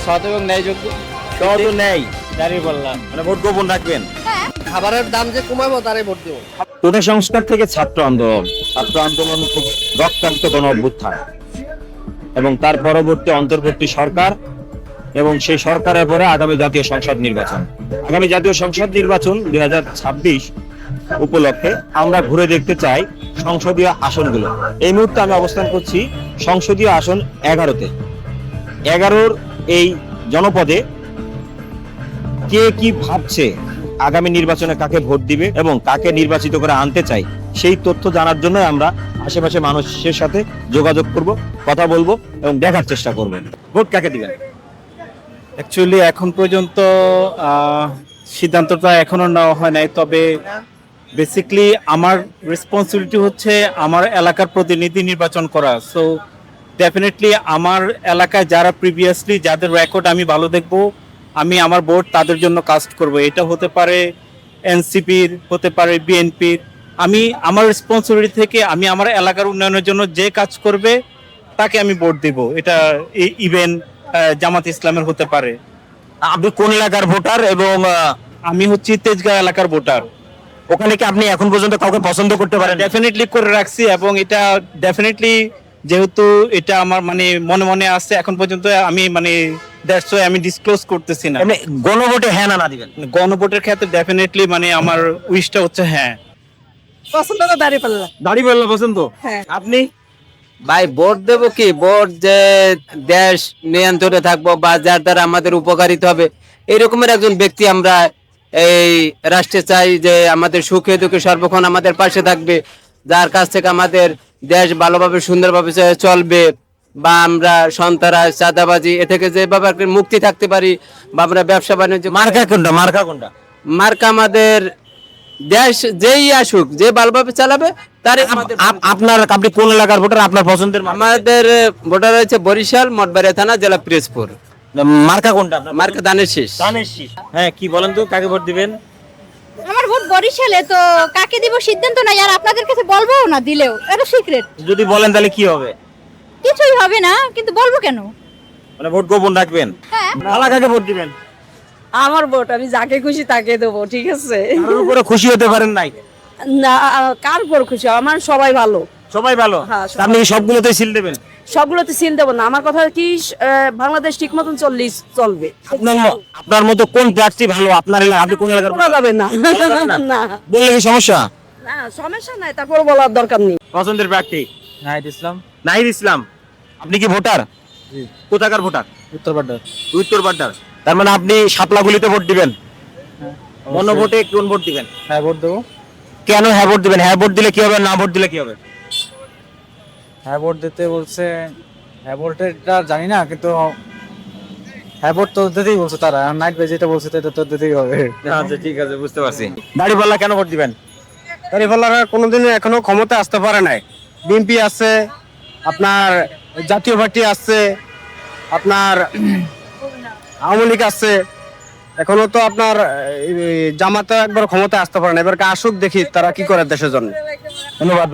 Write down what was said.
সৎ এবং ন্যায়যোগ্য। সৎ ও ন্যায়, দাঁড়িয়ে বললাম মানে ভোট গোপন রাখবেন। খাবারের দাম যে কমাবো তারে ভোট দেবো। কোটা সংস্কার থেকে ছাত্র আন্দোলন খুব রক্তাক্ত গণ অভ্যুত্থান এবং তার পরবর্তী অন্তর্বর্তী সরকার এবং সেই সরকারের পরে আগামী জাতীয় সংসদ নির্বাচন। আগামী জাতীয় সংসদ নির্বাচন 2026 উপলক্ষে আমরা ঘুরে দেখতে চাই সংসদীয় আসনগুলো। এই মুহূর্তে আমি অবস্থান করছি সংসদীয় আসন 11-তে। 11-র এই জনপদে কে কি ভাবছে, আগামী নির্বাচনে কাকে ভোট দিবে এবং কাকে নির্বাচিত করে আনতে চাই, সেই তথ্য জানার জন্য আমরা আশেপাশে মানুষের সাথে যোগাযোগ করব, কথা বলবো এবং দেখার চেষ্টা করব ভোট কাকে দিবেন। অ্যাকচুয়ালি এখন পর্যন্ত সিদ্ধান্তটা এখনো নেওয়া হয় নাই, তবে বেসিক্যালি আমার রেসপন্সিবিলিটি হচ্ছে আমার এলাকার প্রতিনিধি নির্বাচন করা। সো ডেফিনেটলি আমার এলাকায় যারা প্রিভিয়াসলি যাদের রেকর্ড আমি ভালো দেখব, আমি আমার ভোট তাদের জন্য কাস্ট করব। এটা হতে পারে এনসিপির, হতে পারে বিএনপির। আমি আমার রেসপন্সিবিলিটি থেকে আমি আমার এলাকার উন্নয়নের জন্য যে কাজ করবে তাকে আমি ভোট দেব। এটা ইভেন জামাত ইসলামের হতে পারে। আপনি কোন এলাকার ভোটার এবং আমি হচ্ছি তেজগাঁও এলাকার ভোটার। ওখানে কি আপনি এখন পর্যন্ত কাউকে পছন্দ করতে পারেন? ডেফিনেটলি করে রাখছি এবং এটা ডেফিনেটলি যেহেতু এটা আমার মানে মনে মনে আছে এখন পর্যন্ত, আমি মানে দ্যাটস ওয়াই আমি ডিসক্লোজ করতেছি না। এমনি গণভোটে হ্যাঁ না দিবেন? গণভোটের ক্ষেত্রে ডেফিনেটলি মানে আমার উইশটা হচ্ছে হ্যাঁ। পছন্দ তো দাঁড়িপাল্লা। দাঁড়িপাল্লা পছন্দ। হ্যাঁ। আপনি? ভাই ভোট দেব কি, ভোট যে দেশ নিয়ন্ত্রণে থাকবো বা যার দ্বারা আমাদের উপকারিতা হবে এরকমের একজন ব্যক্তি আমরা এই রাষ্ট্রে চাই, যে আমাদের সুখে দুঃখে সর্বক্ষণ আমাদের পাশে থাকবে, যার কাছ থেকে আমাদের দেশ ভালোভাবে সুন্দরভাবে চলবে, বা আমরা সন্ত্রাস চাঁদাবাজি এ থেকে যেভাবে আর কি মুক্তি থাকতে পারি, বা আমরা ব্যবসা বাণিজ্য। মার্কা কোনটা? মার্কা কোনটা? মার্কা আমাদের দেশ যেই আসুক, যে ভালোভাবে চালাবে তার আমাদের। আপনার, আপনি কোন এলাকার ভোটার? আপনার পছন্দের আমাদের ভোটার রয়েছে বরিশাল, মঠবাড়িয়া থানা, জেলা পিরোজপুর। মার্কা কোনটা আপনার? মার্কা ধানের শীষ। ধানের শীষ। হ্যাঁ, কি বলেন তো, কাকে ভোট দিবেন? আমার ভোট বরিশালে, তো কাকে দিব সিদ্ধান্ত নাই, আর আপনাদের কাছে বলবো না, দিলেও এটা সিক্রেট। যদি বলেন তাহলে কি হবে? কিছুই হবে না, কিন্তু বলবো কেন? মানে ভোট গোপন রাখবেন? হ্যাঁ। ভালো কাকে ভোট দিবেন? আমার ভোট আমি যাকে খুশি তাকে দেবো, ঠিক আছে? কারোর উপরে খুশি হতে পারেন নাই? না, কার উপর খুশি? আমার সবাই ভালো। সবাই ভালো? হ্যাঁ, সবাই। আপনি কি সবগুলোতেই সিল দেবেন? সবগুলোতে সিল দেবো না। আমার কথা কি, বাংলাদেশ ঠিক মতন চললেই চলবে। আপনার মতো কোন প্রার্থী ভালো আপনার এলাকা? আপনি কোন এলাকার? বলা যাবে না। না, বললে কি সমস্যা? না, সমস্যা নাই, তারপর বলার দরকার নেই। পছন্দের প্রার্থী নাহিদ ইসলাম। নাহিদ ইসলাম। আপনি কি ভোটার? কোথাকার ভোটার? উত্তরপাড়া। উত্তর বাড্ডার। তার মানে আপনি শাপলাগুলিতে ভোট দিবেন? মনোভোটে কোন ভোট দিবেন? হ্যাঁ, ভোট দেবো। কেন হ্যাঁ ভোট দিবেন? হ্যাঁ ভোট দিলে কি হবে, না ভোট দিলে কি হবে? হ্যাঁ ভোট দিতে বলছে, হ্যাঁ ভোটটা জানি না, কিন্তু হ্যাঁ ভোট তো দিতেই বলছে তারা। নাইট বাই যেটা বলছে সেটা তো দিতেই হবে। আচ্ছা, ঠিক আছে, বুঝতে পারছি। দাড়িপাল্লা কেন ভোট দিবেন? দাঁড়িপাল্লারা কোনোদিন এখনো ক্ষমতা আসতে পারে নাই। বিএনপি আছে, আপনার জাতীয় পার্টি আছে, আপনার আওয়ামী লীগ আছে, এখনো তো আপনার জামাতে একবার ক্ষমতা আসতে পারে না। এবার আসুক, দেখি তারা কি করে দেশের জন্য। ধন্যবাদ।